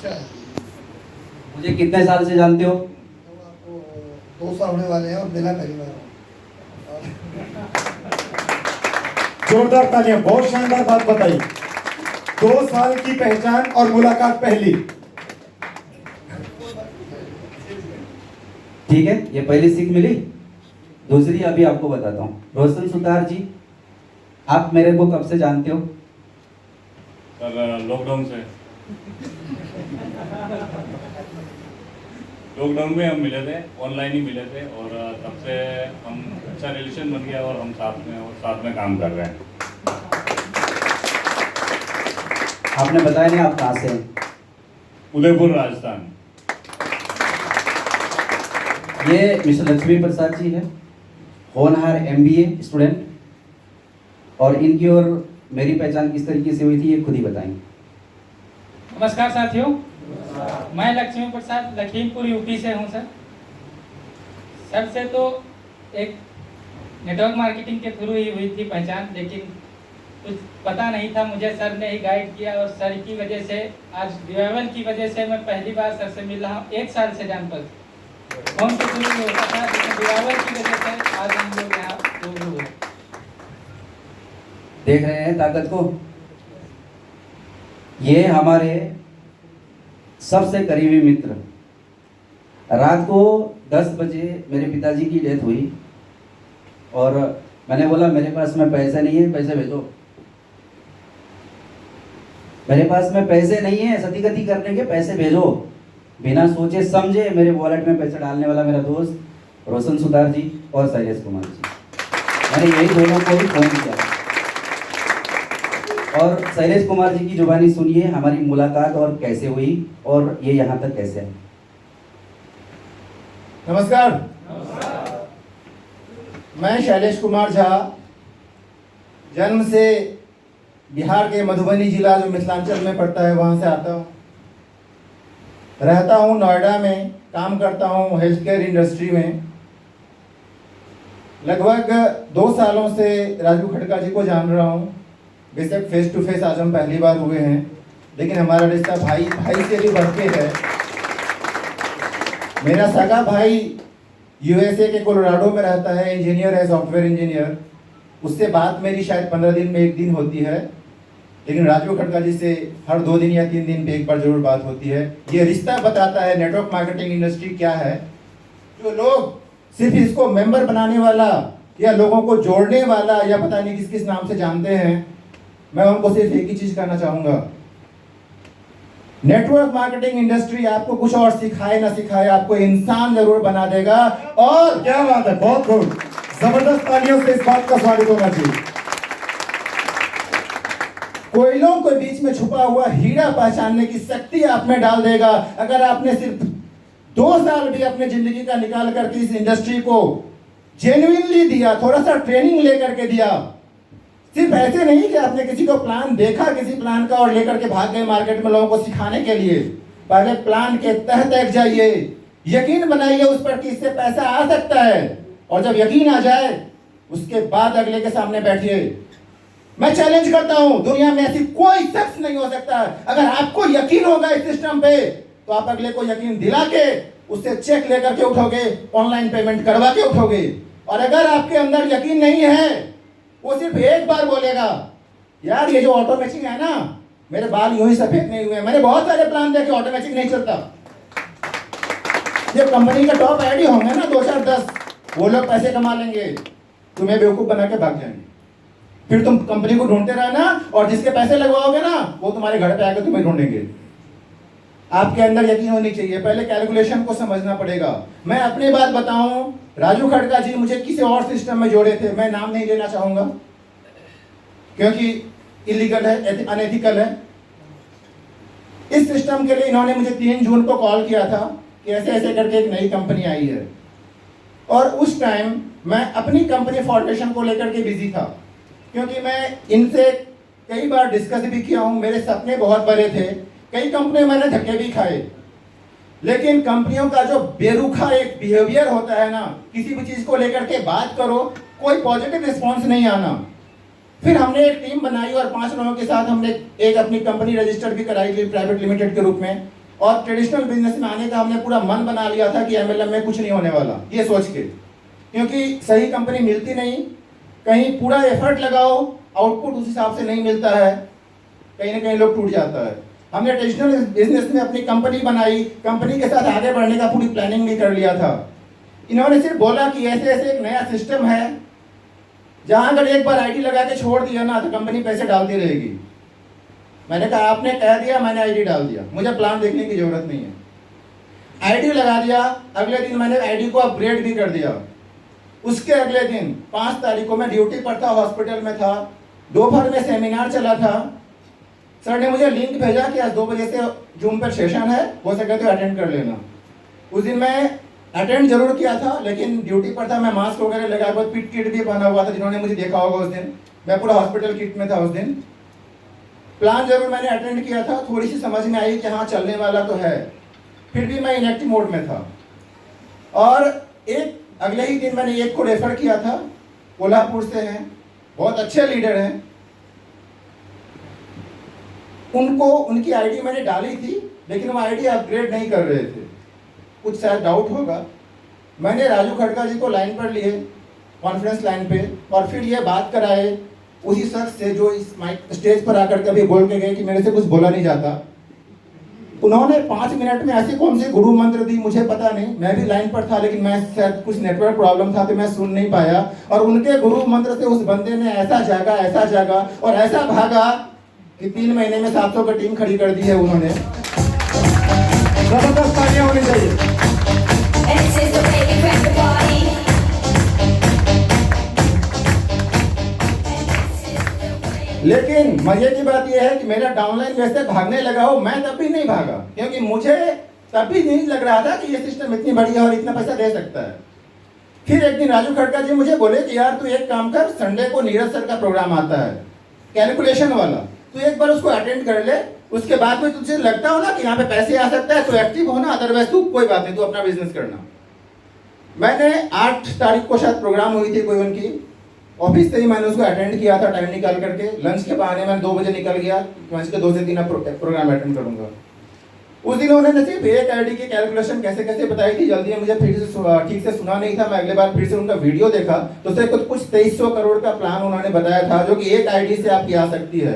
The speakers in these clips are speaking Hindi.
मुझे कितने साल से जानते हो? तो आपको 2 साल होने वाले हैं और मिला पहली बार। जोरदार तालियां, बहुत शानदार बात बताई। 2 साल की पहचान और मुलाकात पहली। ठीक है, ये पहली सीख मिली। दूसरी अभी आपको बताता हूँ। रोशन सुतार जी, आप मेरे को कब से जानते हो? सर लॉकडाउन से। लॉकडाउन में हम मिले थे, ऑनलाइन ही मिले थे और तब से हम अच्छा रिलेशन बन गया और हम साथ में काम कर रहे हैं। आपने बताया नहीं आप कहाँ से हैं? उदयपुर राजस्थान। ये मिस्टर लक्ष्मी प्रसाद जी है, होनहार MBA स्टूडेंट, और इनकी और मेरी पहचान किस तरीके से हुई थी ये खुद ही बताएंगे। नमस्कार साथियों, मैं लक्ष्मी प्रसाद लखीमपुर यूपी से हूं सर। सर से तो एक नेटवर्क मार्केटिंग के थ्रू ही हुई थी पहचान, लेकिन कुछ पता नहीं था मुझे। सर ने ही गाइड किया और सर की वजह से आज रिवाइवल की वजह से मैं पहली बार सर से मिल रहा हूँ। 1 साल से जान पर फोन के थ्रू होता था, लेकिन रिवाइवल की वजह से आज हम लोग यहाँ रूबरू हुए। देख रहे हैं ताकत को? ये हमारे सबसे करीबी मित्र। रात को 10 बजे मेरे पिताजी की डेथ हुई और मैंने बोला मेरे पास में पैसे नहीं है, पैसे भेजो। मेरे पास में पैसे नहीं है सती गति करने के, पैसे भेजो। बिना सोचे समझे मेरे वॉलेट में पैसे डालने वाला मेरा दोस्त रोशन सुतार जी और शैलेश कुमार जी। मैंने यही दोनों को ही फोन किया और शैलेश कुमार जी की जुबानी सुनिए हमारी मुलाकात और कैसे हुई और ये यहाँ तक कैसे है। नमस्कार, मैं शैलेश कुमार झा, जन्म से बिहार के मधुबनी जिला जो मिथिलांचल में पड़ता है वहाँ से आता हूँ। रहता हूँ नोएडा में, काम करता हूँ हेल्थ केयर इंडस्ट्री में। लगभग 2 सालों से राजू खड़का जी को जान रहा हूँ। बेशक फेस टू फेस आज हम पहली बार हुए हैं, लेकिन हमारा रिश्ता भाई भाई से भी बढ़ के है। मेरा सगा भाई USA के कोलोराडो में रहता है, इंजीनियर है, सॉफ्टवेयर इंजीनियर। उससे बात मेरी शायद 15 दिन में 1 दिन होती है, लेकिन राजू खड़का जी से हर 2 दिन या 3 दिन पे एक बार जरूर बात होती है। ये रिश्ता बताता है नेटवर्क मार्केटिंग इंडस्ट्री क्या है। जो लोग सिर्फ इसको मेंबर बनाने वाला या लोगों को जोड़ने वाला या पता नहीं किस किस नाम से जानते हैं, मैं उनको सिर्फ एक ही चीज कहना चाहूंगा, नेटवर्क मार्केटिंग इंडस्ट्री आपको कुछ और सिखाए ना सिखाए, आपको इंसान जरूर बना देगा। और क्या बात है, बहुत खूब, जबरदस्त तालियों से इस बात का स्वागत होना चाहिए। कोयलों के बीच में छुपा हुआ हीरा पहचानने की शक्ति आप में डाल देगा। अगर आपने सिर्फ 2 साल भी अपने जिंदगी का निकाल करके इस इंडस्ट्री को जेन्युइनली दिया, थोड़ा सा ट्रेनिंग लेकर के दिया, सिर्फ ऐसे नहीं कि आपने किसी को प्लान देखा किसी प्लान का और लेकर के भाग गए मार्केट में लोगों को सिखाने के लिए। पहले प्लान के तहत जाइए, यकीन बनाइए उस पर कि इससे पैसा आ सकता है, और जब यकीन आ जाए उसके बाद अगले के सामने बैठिए। मैं चैलेंज करता हूं, दुनिया में ऐसी कोई शख्स नहीं हो सकता। अगर आपको यकीन होगा इस सिस्टम पे तो आप अगले को यकीन दिला के उससे चेक लेकर के उठोगे, ऑनलाइन पेमेंट करवा के उठोगे। और अगर आपके अंदर यकीन नहीं है, वो सिर्फ एक बार बोलेगा, यार ये जो ऑटो मैचिंग है ना, मेरे बाल यूं ही सफेद नहीं हुए। मैंने बहुत सारे प्लान देखे, ऑटो मैचिंग नहीं चलता। ये कंपनी का टॉप आईडी होंगे ना 2 4 10, वो लोग पैसे कमा लेंगे, तुम्हें बेवकूफ बना के भाग जाएंगे। फिर तुम कंपनी को ढूंढते रहना और जिसके पैसे लगवाओगे ना वो तुम्हारे घर पे आकर तुम्हें ढूंढेंगे। आपके अंदर यकीन होनी चाहिए, पहले कैलकुलेशन को समझना पड़ेगा। मैं अपनी बात बताऊं, राजू खड़का जी मुझे किसी और सिस्टम में जोड़े थे, मैं नाम नहीं लेना चाहूंगा क्योंकि इलीगल है, अनएथिकल है। इस सिस्टम के लिए इन्होंने मुझे 3 जून को कॉल किया था कि ऐसे ऐसे करके एक नई कंपनी आई है, और उस टाइम मैं अपनी कंपनी फॉर्मेशन को लेकर के बिजी था, क्योंकि मैं इनसे कई बार डिस्कस भी किया हूं। मेरे सपने बहुत बड़े थे, कई कंपनी मैंने धक्के भी खाए, लेकिन कंपनियों का जो बेरुखा एक बिहेवियर होता है ना, किसी भी चीज को लेकर के बात करो, कोई पॉजिटिव रिस्पॉन्स नहीं आना। फिर हमने एक टीम बनाई और 5 लोगों के साथ हमने एक अपनी कंपनी रजिस्टर भी कराई प्राइवेट लिमिटेड के रूप में, और ट्रेडिशनल बिजनेस में आने का हमने पूरा मन बना लिया था कि एमएलएम में कुछ नहीं होने वाला, ये सोच के, क्योंकि सही कंपनी मिलती नहीं, कहीं पूरा एफर्ट लगाओ आउटपुट उस हिसाब से नहीं मिलता है, कहीं ना कहीं लोग टूट जाता है। हमने ट्रेडिशनल बिजनेस में अपनी कंपनी बनाई, कंपनी के साथ आगे बढ़ने का पूरी प्लानिंग भी कर लिया था। इन्होंने सिर्फ बोला कि ऐसे ऐसे एक नया सिस्टम है जहां अगर एक बार आईडी लगा के छोड़ दिया ना तो कंपनी पैसे डालती रहेगी। मैंने कहा आपने कह दिया, मैंने आईडी डाल दिया, मुझे प्लान देखने की जरूरत नहीं है। आईडी लगा दिया, अगले दिन मैंने आईडी को अपग्रेड भी कर दिया। उसके अगले दिन 5 तारीख को मैं ड्यूटी पर था, हॉस्पिटल में था, दोपहर में सेमिनार चला था। सर ने मुझे लिंक भेजा कि आज 2 बजे से जूम पर सेशन है, हो सके तो अटेंड कर लेना। उस दिन मैं अटेंड जरूर किया था, लेकिन ड्यूटी पर था, मैं मास्क वगैरह लगा हुआ, पिट किट भी पहना हुआ था, जिन्होंने मुझे देखा होगा उस दिन, मैं पूरा हॉस्पिटल किट में था उस दिन। प्लान जरूर मैंने अटेंड किया था, थोड़ी सी समझ में आई कि हाँ चलने वाला तो है, फिर भी मैं इनएक्टिव मोड में था। और अगले ही दिन मैंने एक को रेफर किया था, कोल्हापुर से हैं, बहुत अच्छे लीडर हैं। उनकी आईडी मैंने डाली थी, लेकिन वो आईडी अपग्रेड नहीं कर रहे थे, कुछ शायद डाउट होगा। मैंने राजू खड़का जी को लाइन पर लिए, कॉन्फ्रेंस लाइन पे, और फिर ये बात कराए उसी शख्स से जो इस माइक स्टेज पर आकर कभी बोल के गए कि मेरे से कुछ बोला नहीं जाता। उन्होंने 5 मिनट में ऐसे कौन से गुरु मंत्र दी मुझे पता नहीं, मैं भी लाइन पर था, लेकिन मैं शायद कुछ नेटवर्क प्रॉब्लम था तो मैं सुन नहीं पाया। और उनके गुरु मंत्र से उस बंदे ने ऐसा जागा और ऐसा भागा कि 3 महीने में 700 की टीम खड़ी कर दी है उन्होंने। जबरदस्त तालियां होनी चाहिए। And this is the way we crack the party. लेकिन मजे की बात यह है कि मेरा डाउनलाइन वैसे भागने लगा हो, मैं तब भी नहीं भागा, क्योंकि मुझे तब भी नहीं लग रहा था कि ये सिस्टम इतनी बढ़िया और इतना पैसा दे सकता है। फिर एक दिन राजू खड़का जी मुझे बोले कि यार तू एक काम कर, संडे को नीरज सर का प्रोग्राम आता है कैलकुलेशन वाला, तू एक बार उसको अटेंड कर ले, उसके बाद में तुझे लगता हो ना कि यहाँ पे पैसे आ सकता है तो एक्टिव होना, अदरवाइज तू कोई बात नहीं, तू अपना बिजनेस करना। मैंने 8 तारीख को शायद प्रोग्राम हुई थी कोई उनकी, ऑफिस से ही मैंने उसको अटेंड किया था टाइम निकाल करके। लंच के बहाने मैं 2 बजे निकल गया, लंच के 2 से 3 प्रोग्राम अटेंड करूंगा। उस दिन उन्होंने सिर्फ एक आईडी की कैलकुलेशन कैसे कैसे बताई थी, जल्दी मुझे फिर से ठीक से सुना नहीं था। मैं अगले बार फिर से उनका वीडियो देखा तो सिर्फ कुछ 2300 करोड़ का प्लान उन्होंने बताया था, जो कि एक आईडी से आपकी आ सकती है।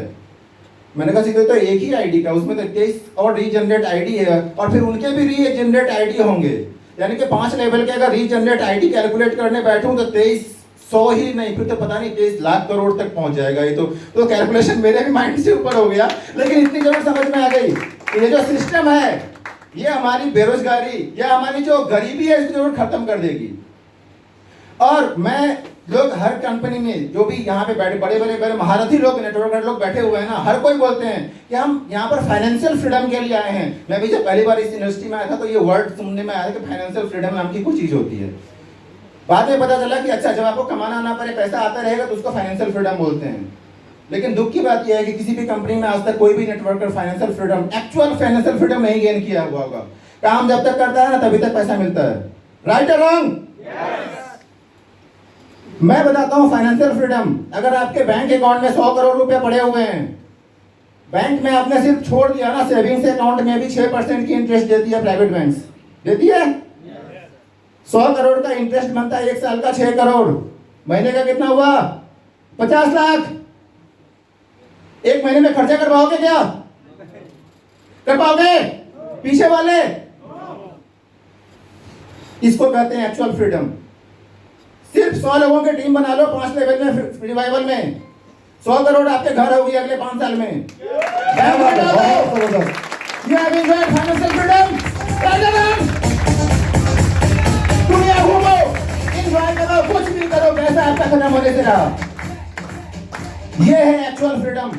मैंने कहा सीधे तो एक ही आईडी का, उसमें तो 23 और रीजनरेट आईडी है, और फिर उनके भी रीजनरेट आईडी होंगे, यानी कि 5 लेवल के अगर रीजनरेट आईडी कैलकुलेट करने बैठूं तो 2300 ही नहीं, फिर तो पता नहीं 23 लाख करोड़ तक पहुंच जाएगा। ये तो कैलकुलेशन मेरे भी माइंड से ऊपर हो गया, लेकिन इतनी जरूर समझ में आ गई कि ये जो सिस्टम है ये हमारी बेरोजगारी या हमारी जो गरीबी है इसको जरूर खत्म कर देगी। और मैं लोग हर कंपनी में जो भी यहाँ पे बैठे बड़े महारथी लोग, नेटवर्कर लोग बैठे हुए हैं ना, हर कोई बोलते हैं कि हम यहाँ पर फाइनेंशियल फ्रीडम के लिए आए हैं। मैं भी जब पहली बार इस इंडस्ट्री में आया था तो ये वर्ड सुनने में आया कि फाइनेंशियल फ्रीडम नाम की कुछ चीज होती है। बाद में पता चला कि अच्छा, जब आपको कमाना ना पड़े, पैसा आता रहेगा तो उसको फाइनेंशियल फ्रीडम बोलते हैं। लेकिन दुख की बात यह है कि किसी भी कंपनी में आज तक कोई भी networker financial freedom, actual financial freedom नहीं गेन किया हुआ होगा। काम जब तक करता है ना तभी तक पैसा मिलता है। राइट और रॉन्ग? मैं बताता हूं फाइनेंशियल फ्रीडम। अगर आपके बैंक अकाउंट में 100 करोड़ रुपए पड़े हुए हैं, बैंक में आपने सिर्फ छोड़ दिया ना, सेविंग्स अकाउंट में भी 6% की इंटरेस्ट देती है प्राइवेट बैंक्स, देती है। 100 करोड़ का इंटरेस्ट बनता है 1 साल का 6 करोड़, महीने का कितना हुआ? 50 लाख। 1 महीने में खर्चा कर पाओगे क्या? कर पाओगे? पीछे वाले, इसको कहते हैं एक्चुअल फ्रीडम। सिर्फ 100 लोगों की टीम बना लो 5 लेवल में, रिवाइवल में 100 करोड़ आपके घर होगी अगले 5 साल में। दुनिया घूमो, एंजॉय करो, कुछ भी करो, पैसा आपका खत्म होने से रहा। ये है एक्चुअल फ्रीडम।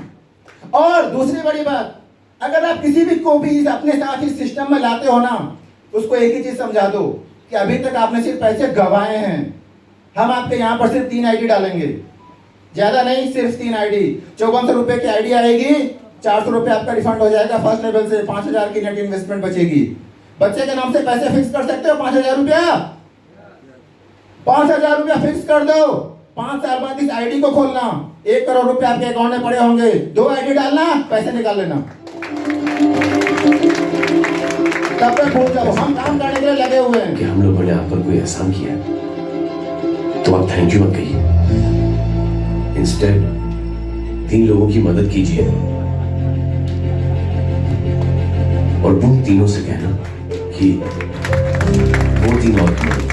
और दूसरी बड़ी बात, अगर आप किसी भी को भी अपने साथ इस सिस्टम में लाते हो ना, उसको एक ही चीज समझा दो कि अभी तक आपने सिर्फ पैसे गंवाए हैं। हम आपके यहाँ पर सिर्फ 3 आईडी डालेंगे, ज्यादा नहीं, सिर्फ 3 आईडी। 5400 रुपए की आईडी आएगी, 400 रुपए आपका रिफंड हो जाएगा फर्स्ट लेवल से, 5000 की नेट इन्वेस्टमेंट बचेगी। बच्चे के नाम से पैसे फिक्स कर सकते हो 5000 रुपया, 5000 रुपया फिक्स कर दो। 5 साल बाद इस आईडी को खोलना, 1 करोड़ रुपए आपके अकाउंट में पड़े होंगे, 2 आईडी डालना, पैसे निकाल लेना। तब तक भूल जाओ, हम काम करने के लिए लगे हुए हैं। कि हम लोगों ने आप पर कोई एहसान किया है तो आप थैंक यू मत कहिए, इंस्टेड 3 लोगों की मदद कीजिए और उन तीनों से कहना कि वो 3 और की मदद करें।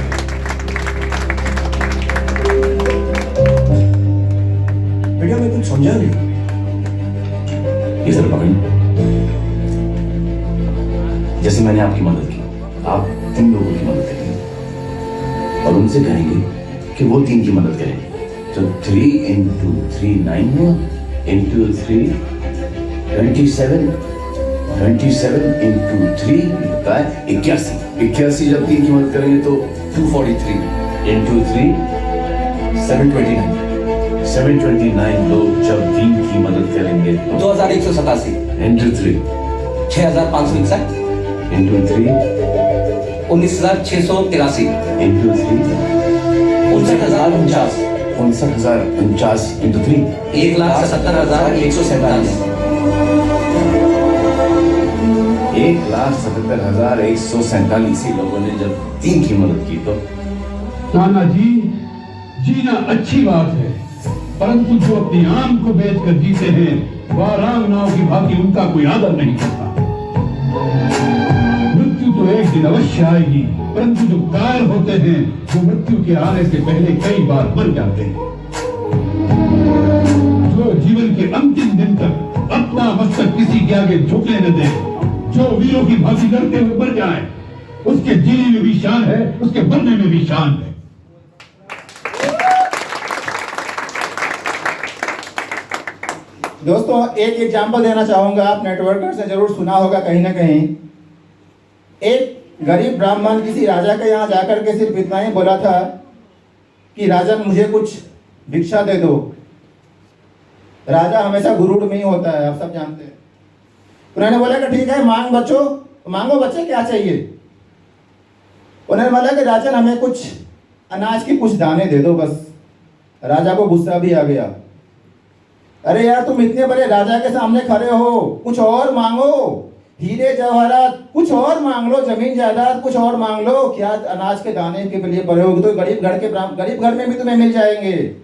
बेटा मैं कुछ समझा नहीं। ये सर पकड़िए। जैसे मैंने आपकी मदद की, आप 3 लोगों की मदद करेंगे और उनसे कहेंगे कि वो 3 की मदद करें। तो 3 into 3 9 हुआ, into 3 27, 27 into 3 होता है 81। 81 जब 3 की मदद करेंगे तो 243 into 3 729। 729 लोग जब 3 की मदद करेंगे 2187, into 3 6561, into 3 19683, into 3 59049, 59,049 into 3 1,77,147। 1,77,147 लोगों ने जब 3 की मदद की तो नाना जी, जीना अच्छी बात है, परंतु जो अपनी आम को बेचकर जीते हैं वह आराम नाव की भांति उनका कोई आदर नहीं करता। मृत्यु तो एक दिन अवश्य आएगी, परंतु जो कायर होते हैं वो मृत्यु के आने से पहले कई बार मर जाते हैं। जो जीवन के अंतिम दिन तक अपना मस्तक किसी के आगे झुकने न दे, जो वीरों की भांति लड़ते हुए मर जाए, उसके जीने में भी शान है, उसके मरने में भी शान है। दोस्तों एक एग्जाम्पल देना चाहूंगा, आप नेटवर्कर से जरूर सुना होगा कहीं ना कहीं। एक गरीब ब्राह्मण किसी राजा के यहाँ जाकर के सिर्फ इतना ही बोला था कि राजन मुझे कुछ भिक्षा दे दो। राजा हमेशा गुरूर में ही होता है, आप सब जानते हैं। उन्होंने बोला कि ठीक है, मांगो बच्चे क्या चाहिए। उन्होंने बोला कि राजन हमें कुछ अनाज की कुछ दाने दे दो बस। राजा को गुस्सा भी आ गया, अरे यार तुम इतने बड़े राजा के सामने खड़े हो, कुछ और मांगो, हीरे जवाहरात कुछ और मांग लो, जमीन जायदाद कुछ और मांग लो, क्या अनाज के दाने के लिए बड़े होगे तो गरीब घर में भी तुम्हें मिल जाएंगे।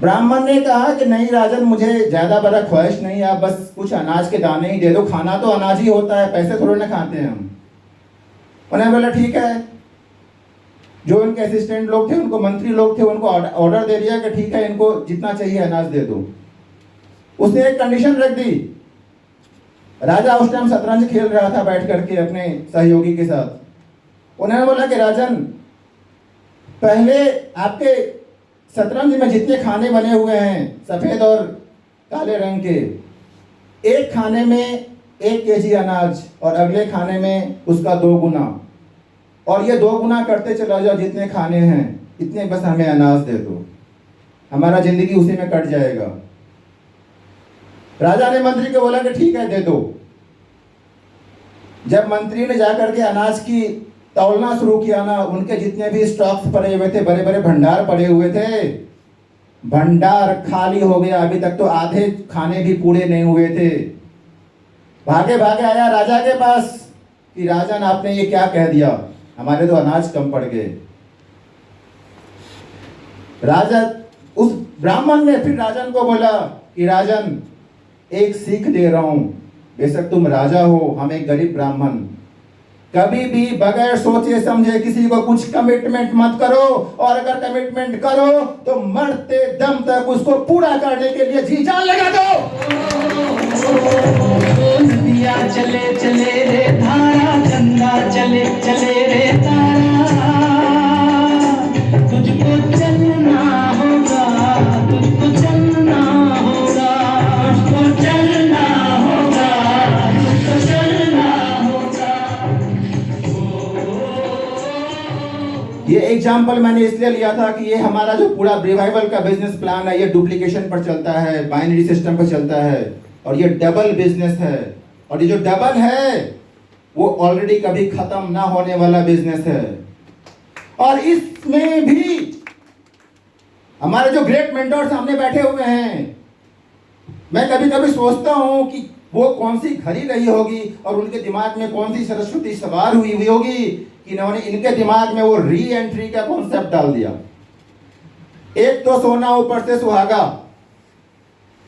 ब्राह्मण ने कहा कि नहीं राजन, मुझे ज्यादा बड़ा ख्वाहिश नहीं है, आप बस कुछ अनाज के दाने ही दे दो, खाना तो अनाज ही होता है, पैसे थोड़े ना खाते हैं हम। उन्होंने बोला ठीक है। जो उनके असिस्टेंट लोग थे, उनको मंत्री लोग थे, उनको ऑर्डर दे दिया कि ठीक है, इनको जितना चाहिए अनाज दे दो। उसने एक कंडीशन रख दी। राजा उस टाइम शतरंज खेल रहा था बैठ करके अपने सहयोगी के साथ। उन्होंने बोला कि राजन, पहले आपके शतरंज में जितने खाने बने हुए हैं सफेद और काले रंग के, एक खाने में 1 केजी अनाज और अगले खाने में उसका 2 गुना, और ये 2 गुना करते चला जाओ, जितने खाने हैं इतने बस हमें अनाज दे दो, हमारा जिंदगी उसी में कट जाएगा। राजा ने मंत्री को बोला कि ठीक है दे दो। जब मंत्री ने जाकर के अनाज की तौलना शुरू किया ना, उनके जितने भी स्टॉक्स पड़े हुए थे, बड़े बड़े भंडार पड़े हुए थे, भंडार खाली हो गया। अभी तक तो आधे खाने भी पूरे नहीं हुए थे। भागे भागे आया राजा के पास कि राजन आपने ये क्या कह दिया, हमारे तो अनाज कम पड़ गए। राजा उस ब्राह्मण ने फिर राजन को बोला कि राजन, एक सीख दे रहा हूं, बेशक तुम राजा हो, हम एक गरीब ब्राह्मण, कभी भी बगैर सोचे समझे किसी को कुछ कमिटमेंट मत करो, और अगर कमिटमेंट करो तो मरते दम तक उसको पूरा करने के लिए जी जान लगा दो। नदिया चले चले रे धारा, चंदा चले चले रे तारा, तुझको चलना होगा, तुझको चलना होगा, तुझको चलना होगा, तुझको चलना होगा। ये एग्जाम्पल मैंने इसलिए लिया था कि ये हमारा जो पूरा रिवाइवल का बिजनेस प्लान है, ये डुप्लीकेशन पर चलता है, बाइनरी सिस्टम पर चलता है, और ये डबल बिजनेस है। और ये जो डबल है वो ऑलरेडी कभी खत्म ना होने वाला बिजनेस है। और इसमें भी हमारे जो ग्रेट मेंटोर सामने बैठे हुए हैं, मैं कभी कभी सोचता हूं कि वो कौन सी घड़ी रही होगी और उनके दिमाग में कौन सी सरस्वती सवार हुई होगी कि इन्होंने इनके दिमाग में वो री एंट्री का कॉन्सेप्ट डाल दिया। एक तो सोना ऊपर से सुहागा,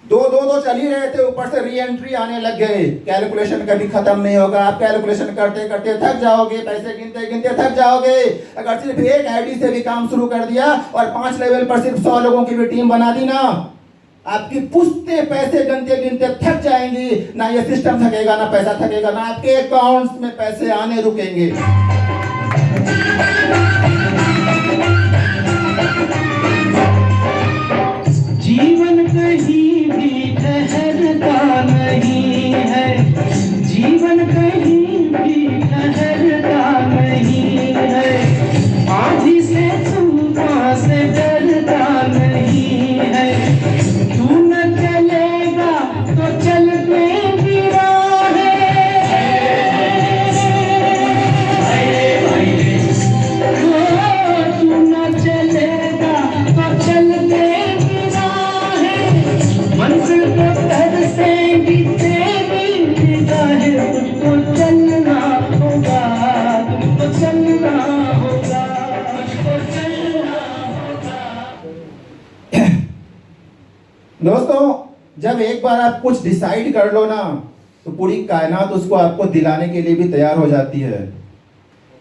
दो चल ही रहे थे, ऊपर से री एंट्री आने लग गए। कैलकुलेशन कभी खत्म नहीं होगा, आप कैलकुलेशन करते करते थक जाओगे, पैसे गिनते गिनते थक जाओगे। अगर सिर्फ एक आईडी से भी काम शुरू कर दिया और 5 लेवल पर सिर्फ 100 लोगों की भी टीम बना दी ना, आपकी पुश्ते पैसे गिनते गिनते थक जाएंगी। ना ये सिस्टम थकेगा, ना पैसा थकेगा, ना आपके अकाउंट्स में पैसे आने रुकेंगे। जीवन कहीं भी ठहरता नहीं है, जीवन कहीं भी ठहरता नहीं है। आँधी से तूफान से डरता नहीं है। तू न चलेगा तो चलते भी तू न चलेगा तो चलते मंजिल को तरसेंगी तेरी निगाहें। तुझको चलना होगा, तुझको चलना होगा, तुझको चलना होगा। दोस्तों, जब एक बार आप कुछ डिसाइड कर लो ना, तो पूरी कायनात उसको आपको दिलाने के लिए भी तैयार हो जाती है।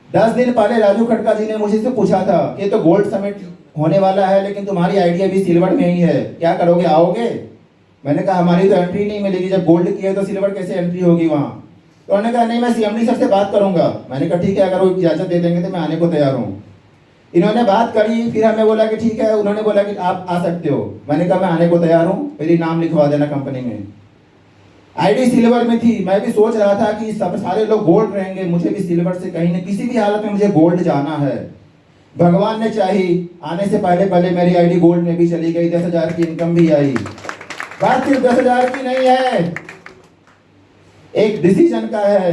10 दिन पहले राजू खटका जी ने मुझे से पूछा था कि तो गोल्ड समिट होने वाला है, लेकिन तुम्हारी आइडिया भी सिल्वर में ही है, क्या करोगे, आओगे? मैंने कहा हमारी तो एंट्री नहीं मिलेगी, जब गोल्ड की है तो सिल्वर कैसे एंट्री होगी वहाँ? तो उन्होंने कहा नहीं, मैं सीएमडी सर से बात करूंगा। मैंने कहा ठीक है, अगर वो इजाज़त दे देंगे तो मैं आने को तैयार हूँ। इन्होंने बात करी, फिर हमें बोला कि ठीक है, उन्होंने बोला कि आप आ सकते हो। मैंने कहा मैं आने को तैयार हूँ, मेरी नाम लिखवा देना कंपनी में। आईडी सिल्वर में थी, मैं भी सोच रहा था कि सब सारे लोग गोल्ड रहेंगे, मुझे भी सिल्वर से कहीं न किसी भी हालत में मुझे गोल्ड जाना है। भगवान ने चाही, आने से पहले पहले मेरी आईडी गोल्ड में भी चली गई, 10,000 की इनकम भी आई। बात सिर्फ 10,000 की नहीं है, एक डिसीजन का है।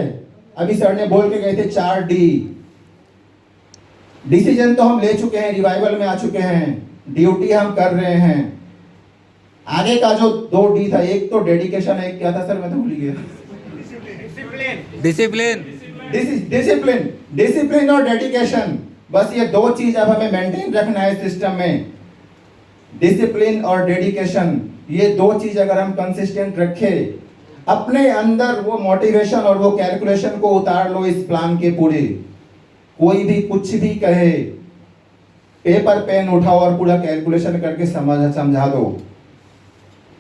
अभी सर ने बोल के गए थे 4D। डिसीजन तो हम ले चुके हैं, रिवाइवल में आ चुके हैं, ड्यूटी हम कर रहे हैं। आगे का जो 2D था, एक तो डेडिकेशन है, क्या था सर, मैं तो भूल गया। डिसिप्लिन और डेडिकेशन, बस ये 2 चीज अब हमें मेंटेन रखना है सिस्टम में। डिसिप्लिन और डेडिकेशन, ये 2 चीज अगर हम कंसिस्टेंट रखे, अपने अंदर वो मोटिवेशन और वो कैलकुलेशन को उतार लो इस प्लान के पूरे। कोई भी कुछ भी कहे, पेपर पेन उठाओ और पूरा कैलकुलेशन करके समझा दो।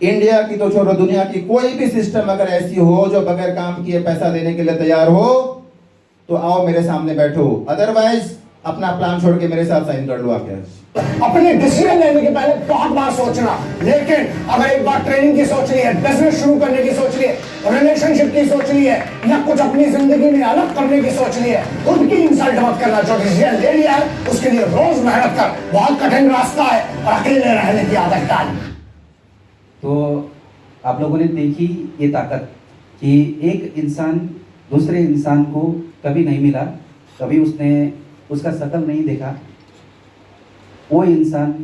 इंडिया की तो छोड़ो, दुनिया की कोई भी सिस्टम अगर ऐसी हो जो बगैर काम किए पैसा देने के लिए तैयार हो, तो आओ मेरे सामने बैठो, अदरवाइज अपना प्लान छोड़ के मेरे साथ साइन कर लो आके। अपने डिसीजन लेने के पहले बहुत बार सोचना, लेकिन अगर एक बार ट्रेनिंग की सोच ली है, बिजनेस शुरू करने की सोच ली है, रिलेशनशिप की सोच ली है, या कुछ अपनी जिंदगी में अलग करने की सोच ली है, खुद की इंसल्ट मत करना। जो डिसीजन ले लिया है उसके लिए रोज मेहनत कर, बहुत कठिन रास्ता है और अकेले रहने की आदत डाल। तो आप लोगों ने देखी ये ताकत कि एक इंसान दूसरे इंसान को कभी नहीं मिला, कभी उसने उसका शक्ल नहीं देखा, वो इंसान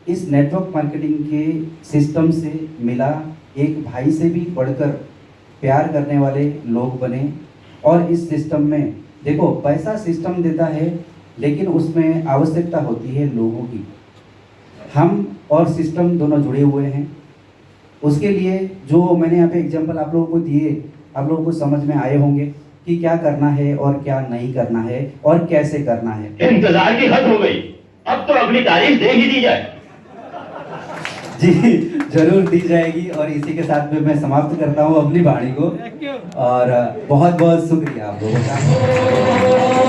इस नेटवर्क मार्केटिंग के सिस्टम से मिला, एक भाई से भी बढ़कर प्यार करने वाले लोग बने। और इस सिस्टम में देखो, पैसा सिस्टम देता है, लेकिन उसमें आवश्यकता होती है लोगों की। हम और सिस्टम दोनों जुड़े हुए हैं। उसके लिए जो मैंने यहाँ पे एग्जांपल आप लोगों को दिए, आप लोगों को समझ में आए होंगे कि क्या करना है और क्या नहीं करना है और कैसे करना है। इंतजार की हद हो गई, अब तो अगली तारीख दे ही दी जाए। जी जरूर दी जाएगी। और इसी के साथ में मैं समाप्त करता हूँ अपनी वाणी को, और बहुत बहुत शुक्रिया आप लोगों का।